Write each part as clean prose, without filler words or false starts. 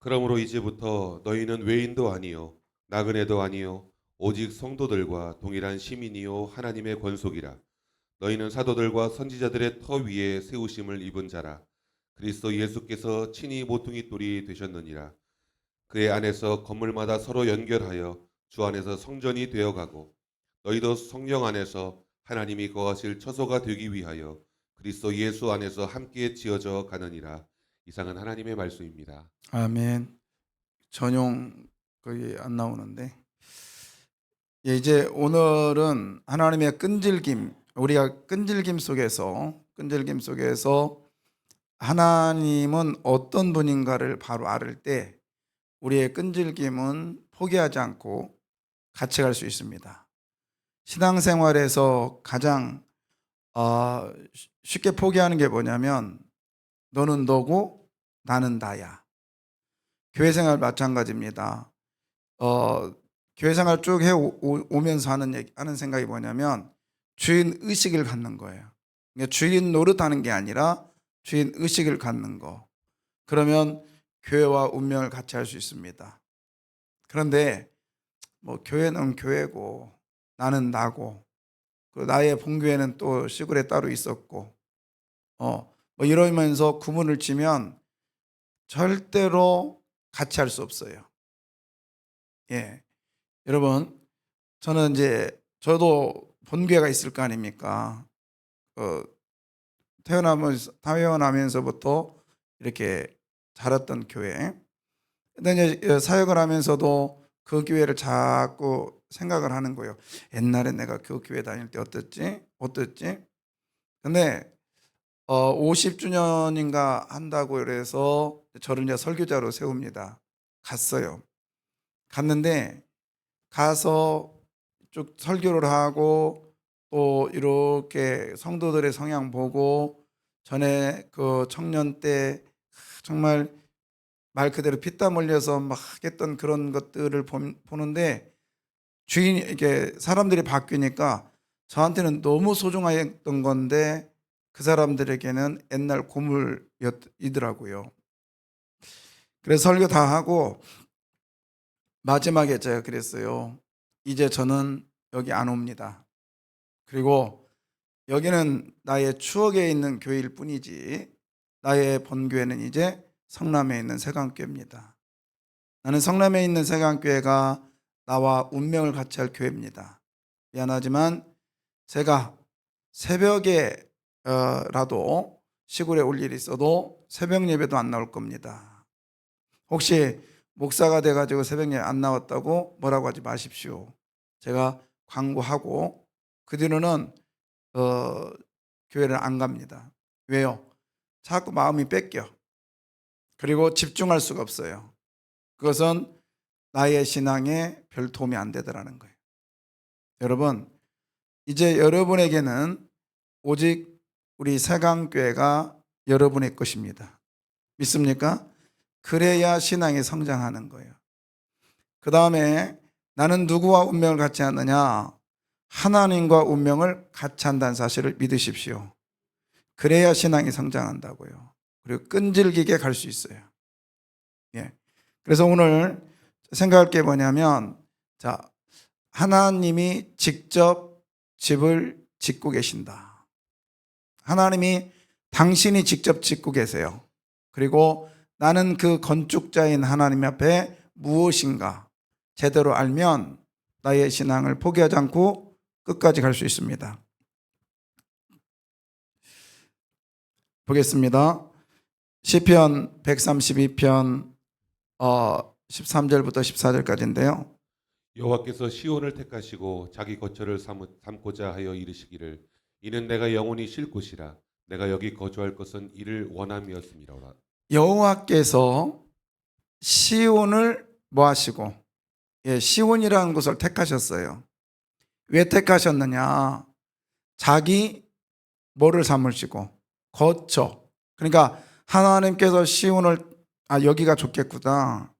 그러므로 이제부터 너희는 외인도 아니요 나그네도 아니요 오직 성도들과 동일한 시민이요 하나님의 권속이라. 너희는 사도들과 선지자들의 터 위에 세우심을 입은 자라. 그리스도 예수께서 친히 모퉁이 돌이 되셨느니라. 그의 안에서 건물마다 서로 연결하여 주 안에서 성전이 되어가고 너희도 성령 안에서 하나님이 거하실 처소가 되기 위하여 그리스도 예수 안에서 함께 지어져 가느니라. 이상은 하나님의 말씀입니다. 아멘. 전용 거의 안 나오는데, 이제 오늘은 하나님의 끈질김, 우리가 끈질김 속에서 하나님은 어떤 분인가를 바로 알을 때 우리의 끈질김은 포기하지 않고 같이 갈 수 있습니다. 신앙생활에서 가장 쉽게 포기하는 게 뭐냐면, 너는 너고 나는 나야. 교회생활 마찬가지입니다. 교회생활 쭉 해오면서 하는 생각이 뭐냐면, 주인 의식을 갖는 거예요. 그러니까 주인 노릇하는 게 아니라 주인 의식을 갖는 거. 그러면 교회와 운명을 같이 할 수 있습니다. 그런데 뭐 교회는 교회고 나는 나고, 그 나의 본교회는 또 시골에 따로 있었고, 뭐 이러면서 구분을 치면 절대로 같이 할 수 없어요. 예, 여러분, 저는 저도 본교회가 있을 거 아닙니까? 태어나면서부터 이렇게 자랐던 교회. 근데 이제 사역을 하면서도 그 교회를 자꾸 생각을 하는 거예요. 옛날에 내가 그 교회 다닐 때 어땠지? 근데 50주년인가 한다고 그래서 저를 이제 설교자로 세웁니다. 갔는데 가서 쭉 설교를 하고 또 이렇게 성도들의 성향 보고, 전에 그 청년 때 정말 말 그대로 피땀 흘려서 막 했던 그런 것들을 보는데, 이게 사람들이 바뀌니까 저한테는 너무 소중했던 건데 그 사람들에게는 옛날 고물이더라고요. 그래서 설교 다 하고 마지막에 제가 그랬어요. 이제 저는 여기 안 옵니다. 그리고 여기는 나의 추억에 있는 교회일 뿐이지, 나의 본교회는 이제 성남에 있는 세강교회입니다. 나는 성남에 있는 세강교회가 나와 운명을 같이 할 교회입니다. 미안하지만 제가 새벽에 라도 시골에 올 일이 있어도 새벽 예배도 안 나올 겁니다. 혹시 목사가 돼가지고 새벽 예배 안 나왔다고 뭐라고 하지 마십시오. 제가 광고하고 그 뒤로는 교회를 안 갑니다. 왜요? 자꾸 마음이 뺏겨. 그리고 집중할 수가 없어요. 그것은 나의 신앙에 별 도움이 안 되더라는 거예요. 여러분, 이제 여러분에게는 오직 우리 세강교회가 여러분의 것입니다. 믿습니까? 그래야 신앙이 성장하는 거예요. 그 다음에 나는 누구와 운명을 같이 하느냐? 하나님과 운명을 같이 한다는 사실을 믿으십시오. 그래야 신앙이 성장한다고요. 그리고 끈질기게 갈 수 있어요. 예. 그래서 오늘 생각할 게 뭐냐면, 자, 하나님이 직접 집을 짓고 계신다. 하나님이 당신이 직접 짓고 계세요. 그리고 나는 그 건축자인 하나님 앞에 무엇인가 제대로 알면 나의 신앙을 포기하지 않고 끝까지 갈 수 있습니다. 보겠습니다. 시편 132편 13절부터 14절까지인데요. 여호와께서 시온을 택하시고 자기 거처를 삼고자 하여 이르시기를 이는 내가 영원히 쉴 곳이라 내가 여기 거주할 것은 이를 원함이었음이로라. 여호와께서 시온을 뭐 하시고, 시온이라는 곳을 택하셨어요. 왜 택하셨느냐? 자기 뭐를 삼으시고 거처. 그러니까 하나님께서 시온을 여기가 좋겠구나.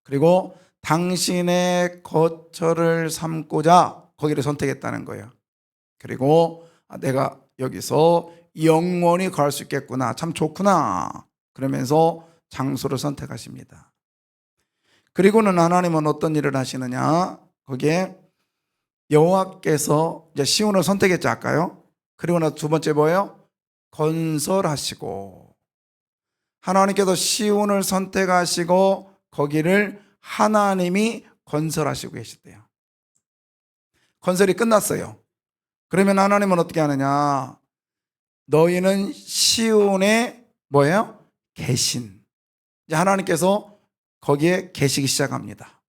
그리고 당신의 거처를 삼고자 거기를 선택했다는 거예요. 그리고 내가 여기서 영원히 거할 수 있겠구나. 참 좋구나. 그러면서 장소를 선택하십니다. 그리고는 하나님은 어떤 일을 하시느냐? 거기에 여호와께서 이제 시온을 선택했지 아까요. 그리고 나서 두 번째 뭐예요? 건설하시고, 하나님께서 시온을 선택하시고 거기를 하나님이 건설하시고 계시대요. 건설이 끝났어요. 그러면 하나님은 어떻게 하느냐? 너희는 시온에 뭐예요? 계신. 이제 하나님께서 거기에 계시기 시작합니다.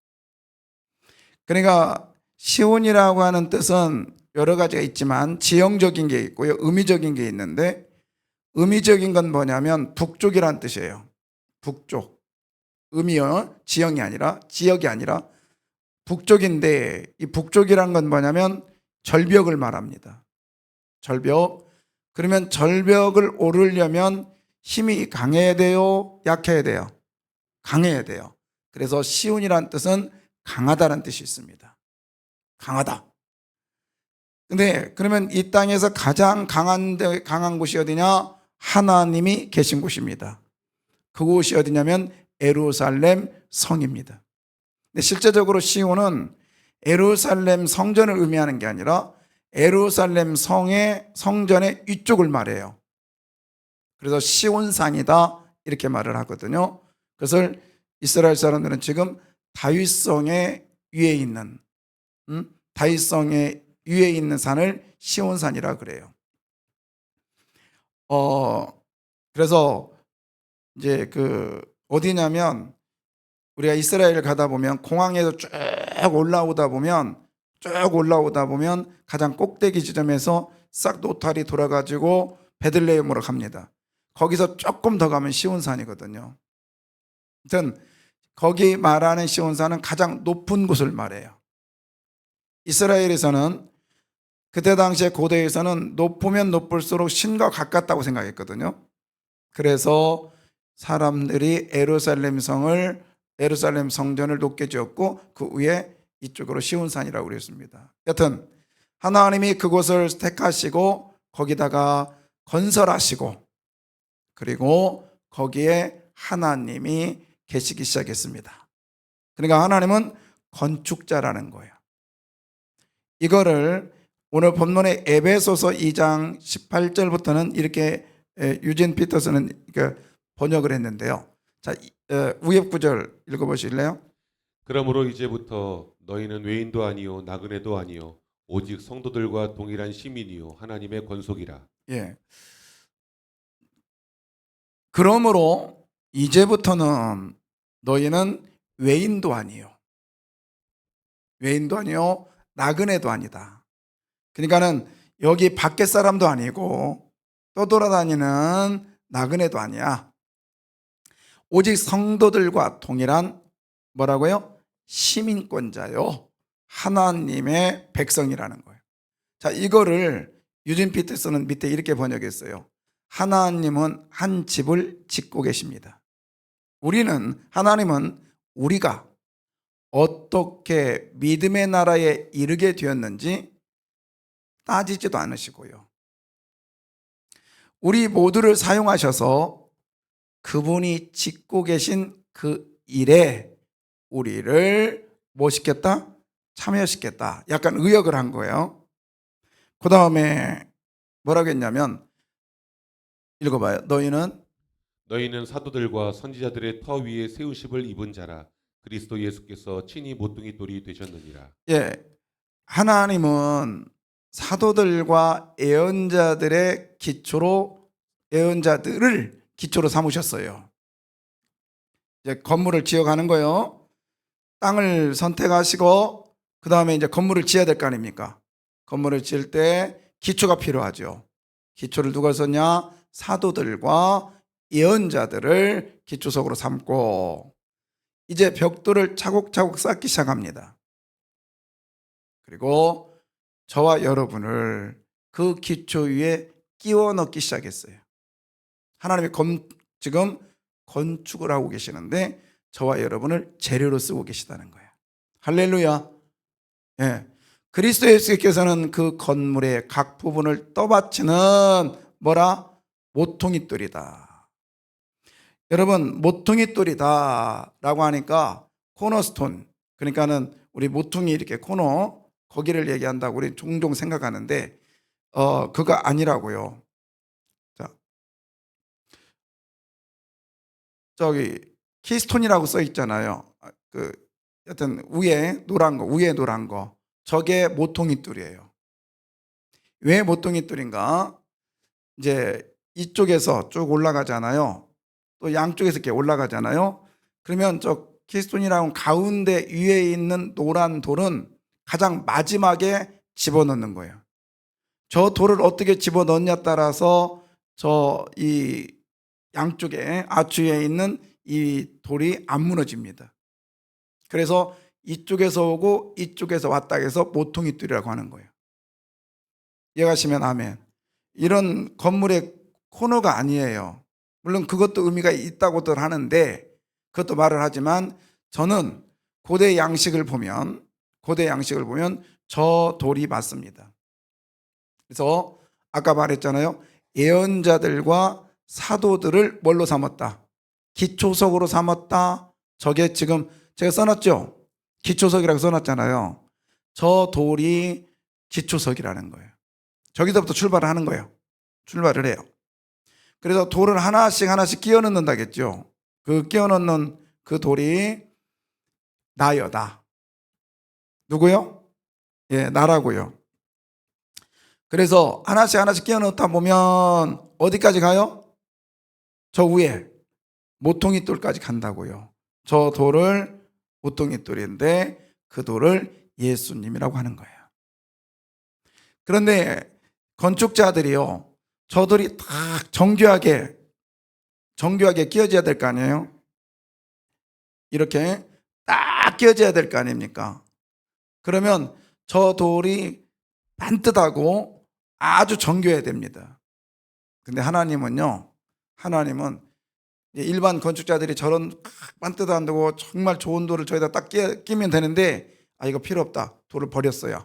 그러니까 시온이라고 하는 뜻은 여러 가지가 있지만 지형적인 게 있고요, 의미적인 게 있는데, 의미적인 건 뭐냐면 북쪽이란 뜻이에요. 북쪽. 의미요, 지형이 아니라, 지역이 아니라 북쪽인데, 이 북쪽이란 건 뭐냐면 절벽을 말합니다. 절벽. 그러면 절벽을 오르려면 힘이 강해야 돼요, 약해야 돼요? 강해야 돼요. 그래서 시온이란 뜻은 강하다는 뜻이 있습니다. 강하다. 근데 그러면 이 땅에서 가장 강한 곳이 어디냐? 하나님이 계신 곳입니다. 그곳이 어디냐면 예루살렘 성입니다. 근데 실제적으로 시온은 예루살렘 성전을 의미하는 게 아니라 예루살렘 성의 성전의 위쪽을 말해요. 그래서 시온산이다 이렇게 말을 하거든요. 그것을 이스라엘 사람들은 지금 다윗성의 위에 있는 다윗성의 위에 있는 산을 시온산이라 그래요. 그래서 이제 그 어디냐면 우리가 이스라엘 가다 보면 공항에서 쭉 올라오다 보면 가장 꼭대기 지점에서 싹 노탈이 돌아가지고 베들레헴으로 갑니다. 거기서 조금 더 가면 시온산이거든요. 아무튼 거기 말하는 시온산은 가장 높은 곳을 말해요. 이스라엘에서는 그때 당시에 고대에서는 높으면 높을수록 신과 가깝다고 생각했거든요. 그래서 사람들이 예루살렘 성전을 높게 지었고 그 위에 이쪽으로 시온산이라고 그랬습니다. 여튼 하나님이 그곳을 택하시고 거기다가 건설하시고 그리고 거기에 하나님이 계시기 시작했습니다. 그러니까 하나님은 건축자라는 거예요. 이거를 오늘 본문의 에베소서 2장 18절부터는 이렇게 유진 피터슨은 번역을 했는데요. 자, 위에 구절 읽어보실래요? 그러므로 이제부터 너희는 외인도 아니요 나그네도 아니요 오직 성도들과 동일한 시민이요 하나님의 권속이라. 예. 그러므로 이제부터는 너희는 외인도 아니요 나그네도 아니다. 그러니까는 여기 밖에 사람도 아니고 떠돌아다니는 나그네도 아니야. 오직 성도들과 동일한 뭐라고요? 시민권자요. 하나님의 백성이라는 거예요. 자, 이거를 유진 피터슨은 밑에 이렇게 번역했어요. 하나님은 한 집을 짓고 계십니다. 하나님은 우리가 어떻게 믿음의 나라에 이르게 되었는지 따지지도 않으시고요. 우리 모두를 사용하셔서 그분이 짓고 계신 그 일에 우리를 뭐 시켰다? 참여시켰다. 약간 의역을 한 거예요. 그 다음에 뭐라고 했냐면 읽어봐요. 너희는 사도들과 선지자들의 터 위에 세우심을 입은 자라. 그리스도 예수께서 친히 모퉁이 돌이 되셨느니라. 예, 하나님은 사도들과 예언자들을 기초로 삼으셨어요. 이제 건물을 지어가는 거예요. 땅을 선택하시고 그 다음에 이제 건물을 지어야 될 거 아닙니까? 건물을 지을 때 기초가 필요하죠. 기초를 누가 썼냐? 사도들과 예언자들을 기초석으로 삼고 이제 벽돌을 차곡차곡 쌓기 시작합니다. 그리고 저와 여러분을 그 기초 위에 끼워 넣기 시작했어요. 하나님이 지금 건축을 하고 계시는데 저와 여러분을 재료로 쓰고 계시다는 거예요. 할렐루야. 예. 그리스도 예수께서는 그 건물의 각 부분을 떠받치는 모퉁이돌이다. 여러분 모퉁이 돌이다라고 하니까 코너스톤, 그러니까는 우리 모퉁이 이렇게 코너 거기를 얘기한다고 우리 종종 생각하는데 그거 아니라고요. 자, 저기 키스톤이라고 써 있잖아요. 그 여튼 위에 노란 거 저게 모퉁이 돌이에요. 왜 모퉁이 돌인가? 이제 이쪽에서 쭉 올라가잖아요. 또 양쪽에서 이렇게 올라가잖아요. 그러면 저 키스톤이라고 가운데 위에 있는 노란 돌은 가장 마지막에 집어넣는 거예요. 저 돌을 어떻게 집어넣느냐 따라서 저 이 양쪽에 아추에 있는 이 돌이 안 무너집니다. 그래서 이쪽에서 오고 이쪽에서 왔다 해서 모퉁이 돌이라고 하는 거예요. 이해가시면 아멘. 이런 건물의 코너가 아니에요. 물론 그것도 의미가 있다고들 하는데, 그것도 말을 하지만 저는 고대 양식을 보면 저 돌이 맞습니다. 그래서 아까 말했잖아요. 예언자들과 사도들을 뭘로 삼았다? 기초석으로 삼았다. 저게 지금 제가 써놨죠? 기초석이라고 써놨잖아요. 저 돌이 기초석이라는 거예요. 저기서부터 출발을 하는 거예요. 출발을 해요. 그래서 돌을 하나씩 끼워 넣는다겠죠. 그 끼워 넣는 그 돌이 나요, 나. 누구요? 예, 나라고요. 그래서 하나씩 끼워 넣다 보면 어디까지 가요? 저 위에 모퉁이 돌까지 간다고요. 저 돌을 모퉁이 돌인데 그 돌을 예수님이라고 하는 거예요. 그런데 건축자들이요, 저 돌이 딱 정교하게 끼어져야 될 거 아니에요? 이렇게 딱 끼어져야 될 거 아닙니까? 그러면 저 돌이 반듯하고 아주 정교해야 됩니다. 근데 하나님은 일반 건축자들이 저런 반듯하고 정말 좋은 돌을 저기다 딱 끼면 되는데, 이거 필요 없다. 돌을 버렸어요.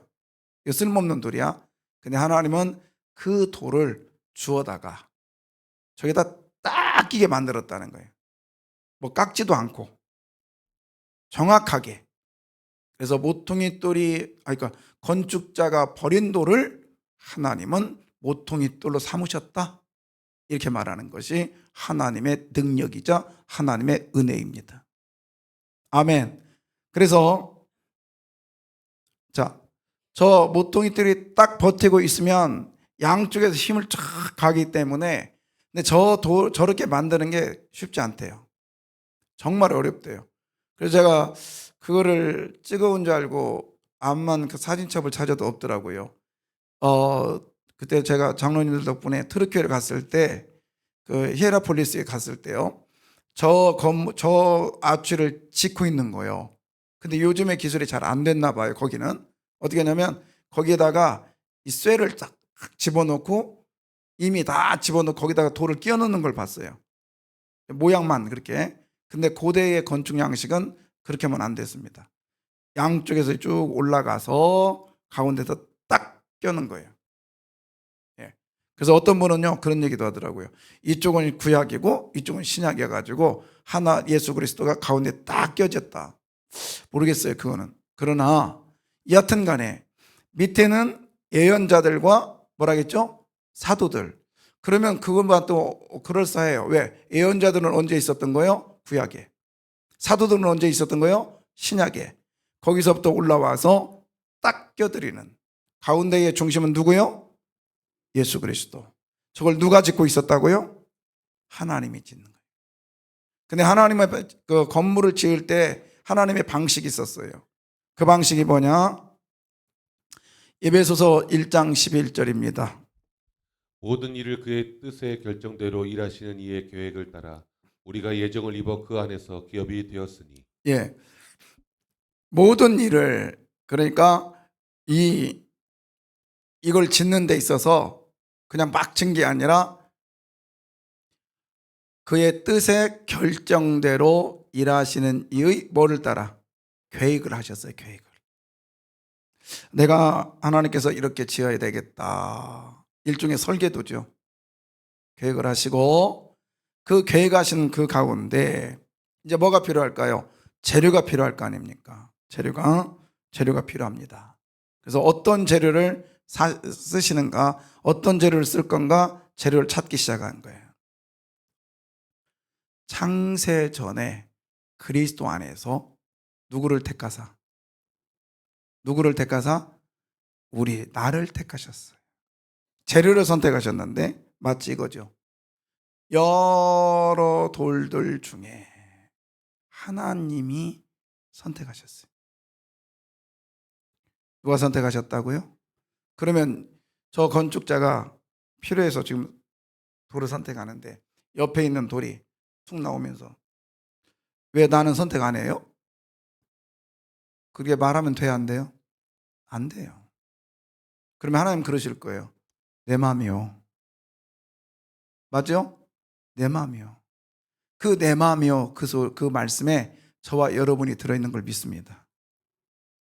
이거 쓸모없는 돌이야. 근데 하나님은 그 돌을 주워다가 저기다 딱 끼게 만들었다는 거예요. 뭐 깎지도 않고 정확하게. 그래서 모퉁이 돌이, 그러니까 건축자가 버린 돌을 하나님은 모퉁이 돌로 삼으셨다. 이렇게 말하는 것이 하나님의 능력이자 하나님의 은혜입니다. 아멘. 그래서 저 모퉁이 돌이 딱 버티고 있으면 양쪽에서 힘을 쫙 가기 때문에, 근데 저렇게 만드는 게 쉽지 않대요. 정말 어렵대요. 그래서 제가 그거를 찍어온 줄 알고 암만 그 사진첩을 찾아도 없더라고요. 그때 제가 장로님들 덕분에 트르키에를 갔을 때, 그 히에라폴리스에 갔을 때요, 저 아치를 짓고 있는 거예요. 근데 요즘에 기술이 잘 안 됐나 봐요. 거기는 어떻게 하냐면 거기에다가 이 쇠를 딱 집어넣고, 이미 다 집어넣고 거기다가 돌을 끼워 넣는 걸 봤어요. 모양만 그렇게. 근데 고대의 건축 양식은 그렇게 하면 안 됐습니다. 양쪽에서 쭉 올라가서 가운데서 딱 껴는 거예요. 예. 그래서 어떤 분은요, 그런 얘기도 하더라고요. 이쪽은 구약이고 이쪽은 신약이어 가지고 하나 예수 그리스도가 가운데 딱 껴졌다. 모르겠어요, 그거는. 그러나 여하튼 간에 밑에는 예언자들과 뭐라겠죠? 사도들. 그러면 그것만 또 그럴싸해요. 왜? 예언자들은 언제 있었던 거예요? 구약에. 사도들은 언제 있었던 거예요? 신약에. 거기서부터 올라와서 딱 껴드리는, 가운데의 중심은 누구요? 예수 그리스도. 저걸 누가 짓고 있었다고요? 하나님이 짓는 거예요. 근데 하나님의 그 건물을 지을 때 하나님의 방식이 있었어요. 그 방식이 뭐냐? 에베소서 1장 11절입니다. 모든 일을 그의 뜻의 결정대로 일하시는 이의 계획을 따라 우리가 예정을 입어 그 안에서 기업이 되었으니. 예. 모든 일을, 그러니까 이걸 짓는 데 있어서 그냥 막 짓는 게 아니라 그의 뜻의 결정대로 일하시는 이의 뭐를 따라? 계획을 하셨어요. 계획을. 내가 하나님께서 이렇게 지어야 되겠다. 일종의 설계도죠. 계획을 하시고 그 계획하신 그 가운데 이제 뭐가 필요할까요? 재료가 필요할 거 아닙니까? 재료가 필요합니다. 그래서 어떤 재료를 쓰시는가, 어떤 재료를 쓸 건가, 재료를 찾기 시작한 거예요. 창세 전에 그리스도 안에서 누구를 택하사? 나를 택하셨어요. 재료를 선택하셨는데 마치 이거죠. 여러 돌들 중에 하나님이 선택하셨어요. 누가 선택하셨다고요? 그러면 저 건축자가 필요해서 지금 돌을 선택하는데 옆에 있는 돌이 툭 나오면서 왜 나는 선택 안 해요? 그게 말하면 돼요, 안 돼요? 안 돼요. 그러면 하나님 그러실 거예요. 내 마음이요. 맞죠? 내 마음이요. 그 내 마음이요. 그 말씀에 저와 여러분이 들어있는 걸 믿습니다.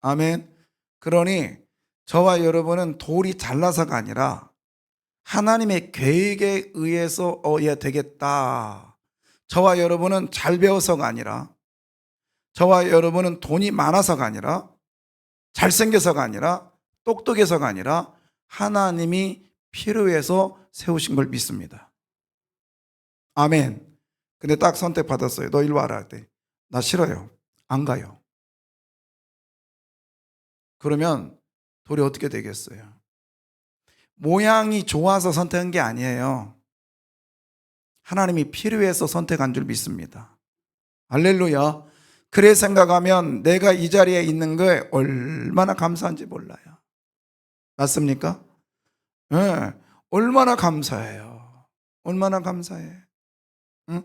아멘. 그러니 저와 여러분은 돌이 잘나서가 아니라 하나님의 계획에 의해서 얘 되겠다. 저와 여러분은 잘 배워서가 아니라, 저와 여러분은 돈이 많아서가 아니라, 잘생겨서가 아니라, 똑똑해서가 아니라 하나님이 필요해서 세우신 걸 믿습니다. 아멘. 근데 딱 선택받았어요. 너 일로 와라 할 때 나 싫어요. 안 가요. 그러면 돌이 어떻게 되겠어요? 모양이 좋아서 선택한 게 아니에요. 하나님이 필요해서 선택한 줄 믿습니다. 할렐루야. 그래 생각하면 내가 이 자리에 있는 거에 얼마나 감사한지 몰라요. 맞습니까? 네. 얼마나 감사해요. 얼마나 감사해. 응?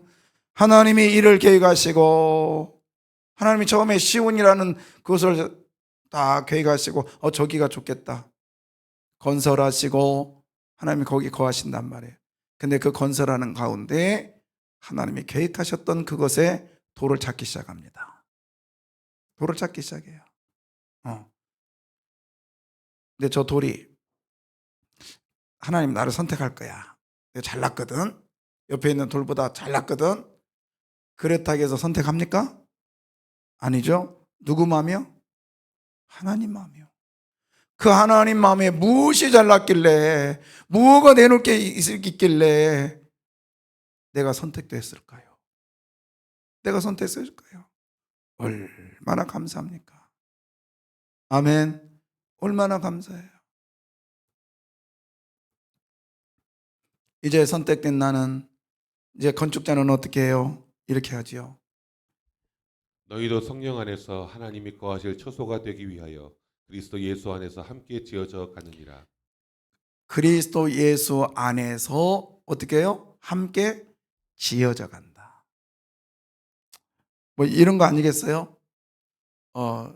하나님이 일을 계획하시고, 하나님이 처음에 시온이라는 그것을 다 계획하시고, 저기가 좋겠다. 건설하시고, 하나님이 거기 거하신단 말이에요. 근데 그 건설하는 가운데 하나님이 계획하셨던 그것에 돌을 찾기 시작합니다. 돌을 찾기 시작해요. 근데 저 돌이 하나님 나를 선택할 거야. 내가 잘났거든. 옆에 있는 돌보다 잘났거든. 그렇다고 해서 선택합니까? 아니죠. 누구 마음이요? 하나님 마음이요. 그 하나님 마음에 무엇이 잘났길래, 무엇가 내놓을 게 있길래 내가 선택됐을까요? 내가 선택했을까요? 얼마나 감사합니까? 아멘. 얼마나 감사해요. 이제 선택된 나는, 이제 건축자는 어떻게 해요? 이렇게 하지요. 너희도 성령 안에서 하나님이 거하실 처소가 되기 위하여 그리스도 예수 안에서 함께 지어져 가느니라. 그리스도 예수 안에서 어떻게 해요? 함께 지어져 간다. 뭐 이런 거 아니겠어요?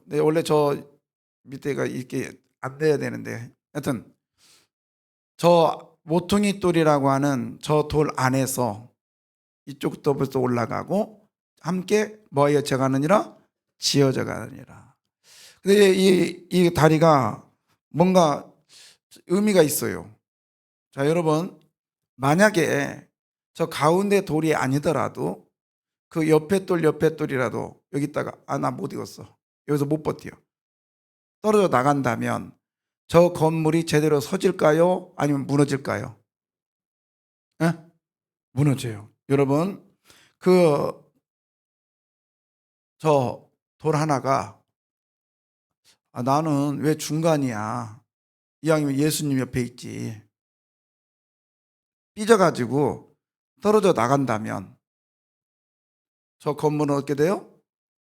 네, 원래 저 밑에가 이렇게 안 돼야 되는데, 하여튼 저 모퉁이 돌이라고 하는 저 돌 안에서 이쪽부터 올라가고 함께 뭐에 져가느니라? 지어져 가느니라. 근데 이 다리가 뭔가 의미가 있어요. 자, 여러분, 만약에 저 가운데 돌이 아니더라도 그 옆에 돌이라도 여기다가 나 못 익었어. 여기서 못 버텨. 떨어져 나간다면 저 건물이 제대로 서질까요? 아니면 무너질까요? 에? 무너져요. 여러분, 그 저 돌 하나가 나는 왜 중간이야? 이왕이면 예수님 옆에 있지. 삐져가지고 떨어져 나간다면 저 건물은 어떻게 돼요?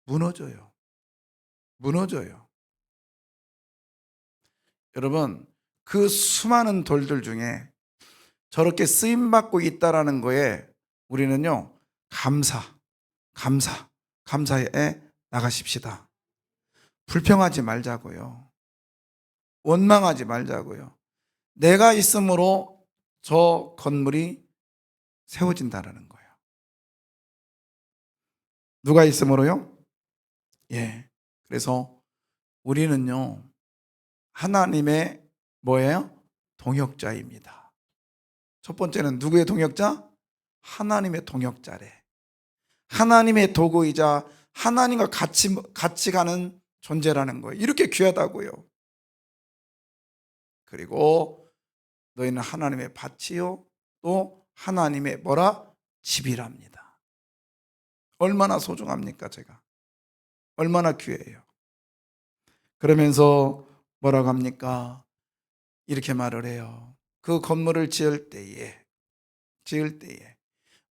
무너져요. 무너져요. 여러분, 그 수많은 돌들 중에 저렇게 쓰임받고 있다라는 거에 우리는요, 감사에 나가십시다. 불평하지 말자고요. 원망하지 말자고요. 내가 있으므로 저 건물이 세워진다라는 거예요. 누가 있으므로요? 예. 그래서 우리는요, 하나님의 뭐예요? 동역자입니다. 첫 번째는 누구의 동역자? 하나님의 동역자래. 하나님의 도구이자 하나님과 같이 가는 존재라는 거예요. 이렇게 귀하다고요. 그리고 너희는 하나님의 밭이요 또 하나님의 뭐라? 집이랍니다. 얼마나 소중합니까? 제가 얼마나 귀해요. 그러면서 뭐라고 합니까? 이렇게 말을 해요. 그 건물을 지을 때에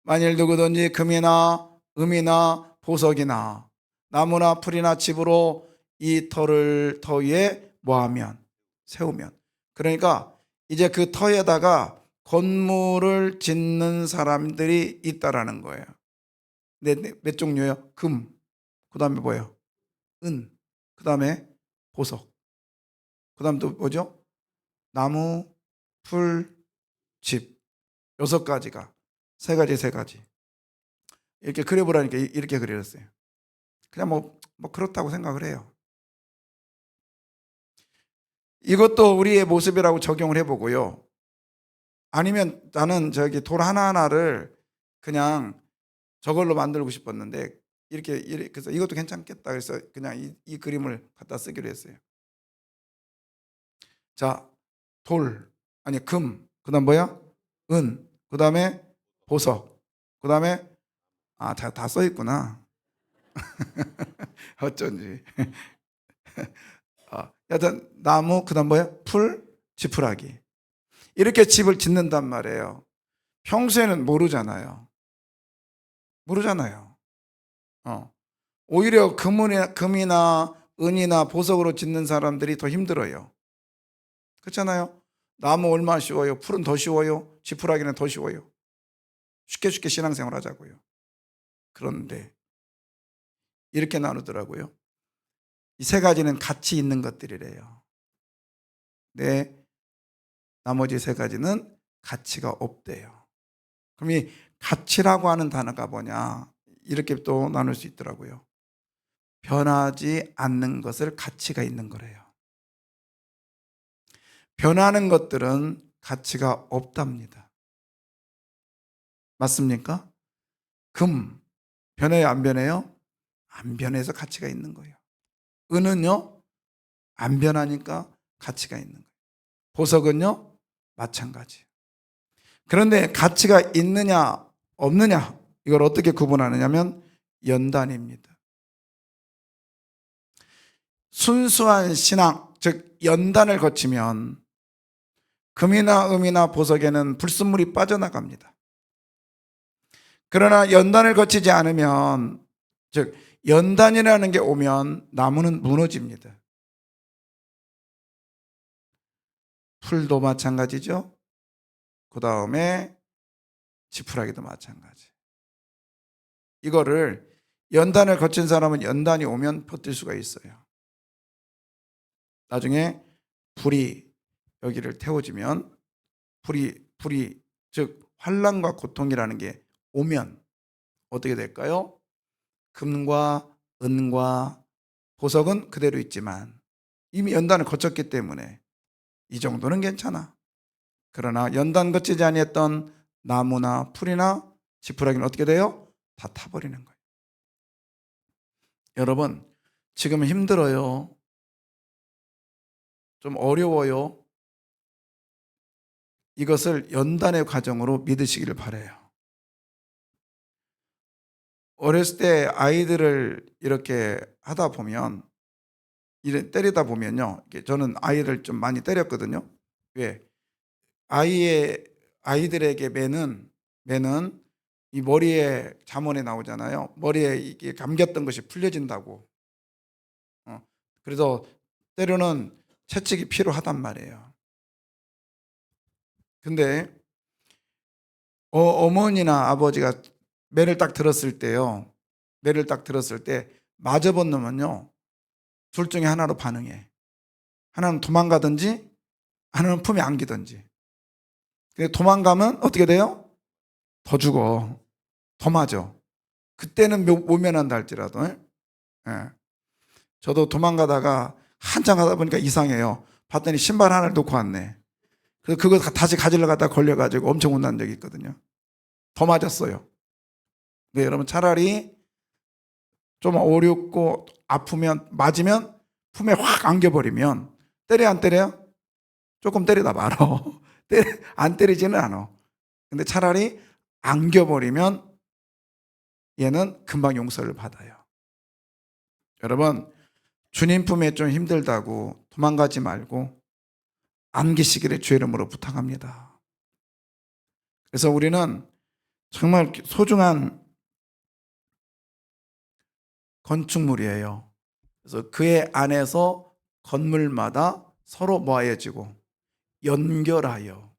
만일 누구든지 금이나 음이나 보석이나 나무나 풀이나 집으로 이 터 위에 뭐하면? 세우면. 그러니까 이제 그 터에다가 건물을 짓는 사람들이 있다라는 거예요. 몇 종류예요? 금, 그 다음에 뭐예요? 은, 그 다음에 보석, 그 다음 또 뭐죠? 나무, 풀, 집. 6가지가 세 가지 이렇게 그려보라니까 이렇게 그렸어요. 그냥 뭐 그렇다고 생각을 해요. 이것도 우리의 모습이라고 적용을 해보고요. 아니면 나는 돌 하나하나를 그냥 저걸로 만들고 싶었는데 이렇게 그래서 이것도 괜찮겠다 그래서 그냥 이 그림을 갖다 쓰기로 했어요. 자, 금, 그다음 뭐야? 은, 그다음에 보석, 그다음에 다 써 있구나. 어쩐지. 여튼 나무, 그다음 뭐야? 풀, 지푸라기. 이렇게 집을 짓는단 말이에요. 평소에는 모르잖아요. 오히려 금이나 은이나 보석으로 짓는 사람들이 더 힘들어요. 그렇잖아요. 나무 얼마나 쉬워요. 풀은 더 쉬워요. 지푸라기는 더 쉬워요. 쉽게 신앙생활 하자고요. 그런데 이렇게 나누더라고요. 이 3가지는 같이 있는 것들이래요. 네, 나머지 3가지는 가치가 없대요. 그럼 이 가치라고 하는 단어가 뭐냐? 이렇게 또 나눌 수 있더라고요. 변하지 않는 것을 가치가 있는 거래요. 변하는 것들은 가치가 없답니다. 맞습니까? 금, 변해요, 안 변해요? 안 변해서 가치가 있는 거예요. 은은요, 안 변하니까 가치가 있는 거예요. 보석은요, 마찬가지예요. 그런데 가치가 있느냐, 없느냐, 이걸 어떻게 구분하느냐면 연단입니다. 순수한 신앙, 즉 연단을 거치면 금이나 음이나 보석에는 불순물이 빠져나갑니다. 그러나 연단을 거치지 않으면, 즉 연단이라는 게 오면 나무는 무너집니다. 풀도 마찬가지죠. 그 다음에 지푸라기도 마찬가지. 이거를 연단을 거친 사람은 연단이 오면 버틸 수가 있어요. 나중에 불이 여기를 태워지면 불이 즉 환난과 고통이라는 게 오면 어떻게 될까요? 금과 은과 보석은 그대로 있지만 이미 연단을 거쳤기 때문에 이 정도는 괜찮아. 그러나 연단 거치지 아니했던 나무나 풀이나 지푸라기는 어떻게 돼요? 다 타버리는 거예요. 여러분, 지금 힘들어요. 좀 어려워요. 이것을 연단의 과정으로 믿으시기를 바라요. 어렸을 때 아이들을 이렇게 하다 보면, 때리다 보면요. 저는 아이를 좀 많이 때렸거든요. 왜? 아이들에게 매는 이 머리에 잠원에 나오잖아요. 머리에 이게 감겼던 것이 풀려진다고. 그래서 때로는 채찍이 필요하단 말이에요. 근데 어머니나 아버지가 매를 딱 들었을 때요. 매를 딱 들었을 때 맞아본 놈은요. 둘 중에 하나로 반응해. 하나는 도망가든지 하나는 품에 안기든지. 근데 도망가면 어떻게 돼요? 더 죽어. 더 맞아. 그때는 모면한다 할지라도. 예. 저도 도망가다가 한참 가다 보니까 이상해요. 봤더니 신발 하나를 놓고 왔네. 그래서 그거 다시 가지러 갔다 걸려가지고 엄청 혼난 적이 있거든요. 더 맞았어요. 네, 여러분 차라리 좀 어렵고 아프면 맞으면 품에 확 안겨버리면 때려 안 때려요? 조금 때리다 말어. 안 때리지는 않아. 근데 차라리 안겨버리면 얘는 금방 용서를 받아요. 여러분 주님 품에 좀 힘들다고 도망가지 말고 안기시기를 주의 이름으로 부탁합니다. 그래서 우리는 정말 소중한 건축물이에요. 그래서 그의 안에서 건물마다 서로 모아지고 연결하여.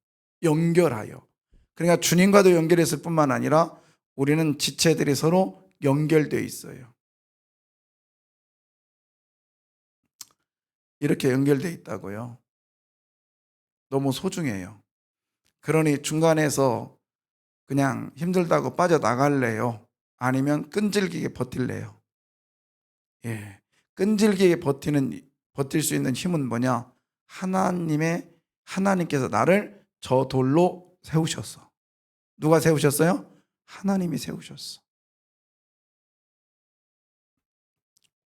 그러니까 주님과도 연결했을 뿐만 아니라 우리는 지체들이 서로 연결되어 있어요. 이렇게 연결되어 있다고요. 너무 소중해요. 그러니 중간에서 그냥 힘들다고 빠져나갈래요? 아니면 끈질기게 버틸래요? 예. 끈질기게 버틸 수 있는 힘은 뭐냐? 하나님께서 나를 저 돌로 세우셨어. 누가 세우셨어요? 하나님이 세우셨어.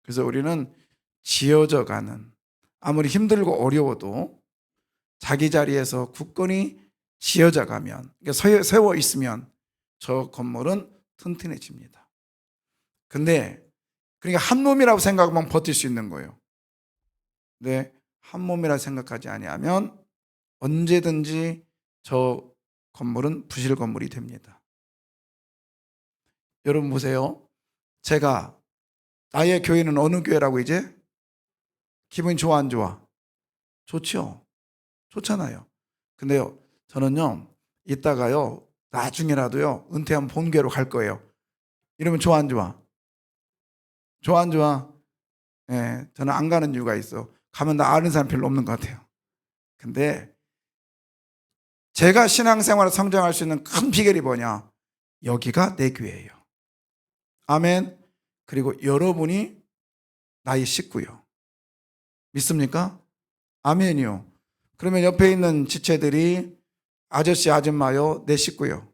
그래서 우리는 지어져 가는, 아무리 힘들고 어려워도 자기 자리에서 굳건히 지어져 가면, 세워 있으면 저 건물은 튼튼해집니다. 근데 그러니까 한 몸이라고 생각하면 버틸 수 있는 거예요. 근데 한 몸이라 생각하지 아니하면 언제든지 저 건물은 부실 건물이 됩니다. 여러분 보세요. 제가 나의 교회는 어느 교회라고 이제? 기분이 좋아 안 좋아? 좋죠. 좋잖아요. 근데요, 저는요, 이따가요, 나중에라도요, 은퇴하면 본교회로 갈 거예요. 이러면 좋아 안 좋아? 좋아 안 좋아? 예, 저는 안 가는 이유가 있어. 가면 나 아는 사람 별로 없는 것 같아요. 근데 제가 신앙생활을 성장할 수 있는 큰 비결이 뭐냐? 여기가 내 교회예요. 아멘. 그리고 여러분이 나의 식구요. 믿습니까? 아멘이요. 그러면 옆에 있는 지체들이 아저씨 아줌마요 내 식구요.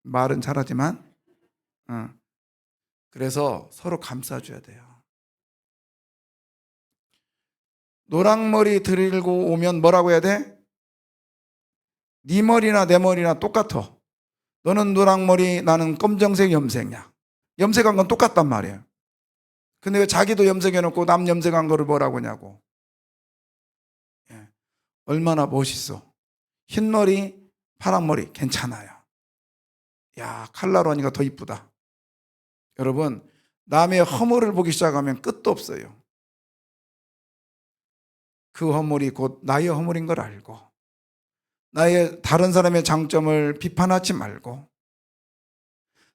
말은 잘하지만 그래서 서로 감싸줘야 돼요. 노랑머리 들고 오면 뭐라고 해야 돼? 네 머리나 내 머리나 똑같아. 너는 노랑머리, 나는 검정색 염색이야. 염색한 건 똑같단 말이에요. 근데 왜 자기도 염색해놓고 남 염색한 거를 뭐라고 하냐고. 예. 얼마나 멋있어. 흰머리, 파란머리 괜찮아요. 야, 칼라로 하니까 더 이쁘다. 여러분, 남의 허물을 보기 시작하면 끝도 없어요. 그 허물이 곧 나의 허물인 걸 알고, 다른 사람의 장점을 비판하지 말고,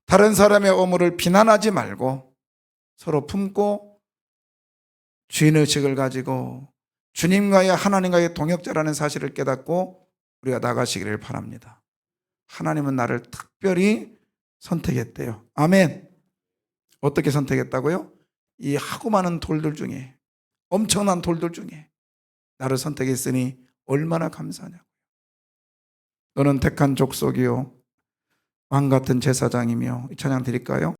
다른 사람의 허물을 비난하지 말고 서로 품고 주인의식을 가지고 주님과의 하나님과의 동역자라는 사실을 깨닫고 우리가 나가시기를 바랍니다. 하나님은 나를 특별히 선택했대요. 아멘. 어떻게 선택했다고요? 이 하고 많은 돌들 중에, 엄청난 돌들 중에 나를 선택했으니 얼마나 감사하냐고요. 너는 택한 족속이요 왕 같은 제사장이며. 이 찬양 드릴까요?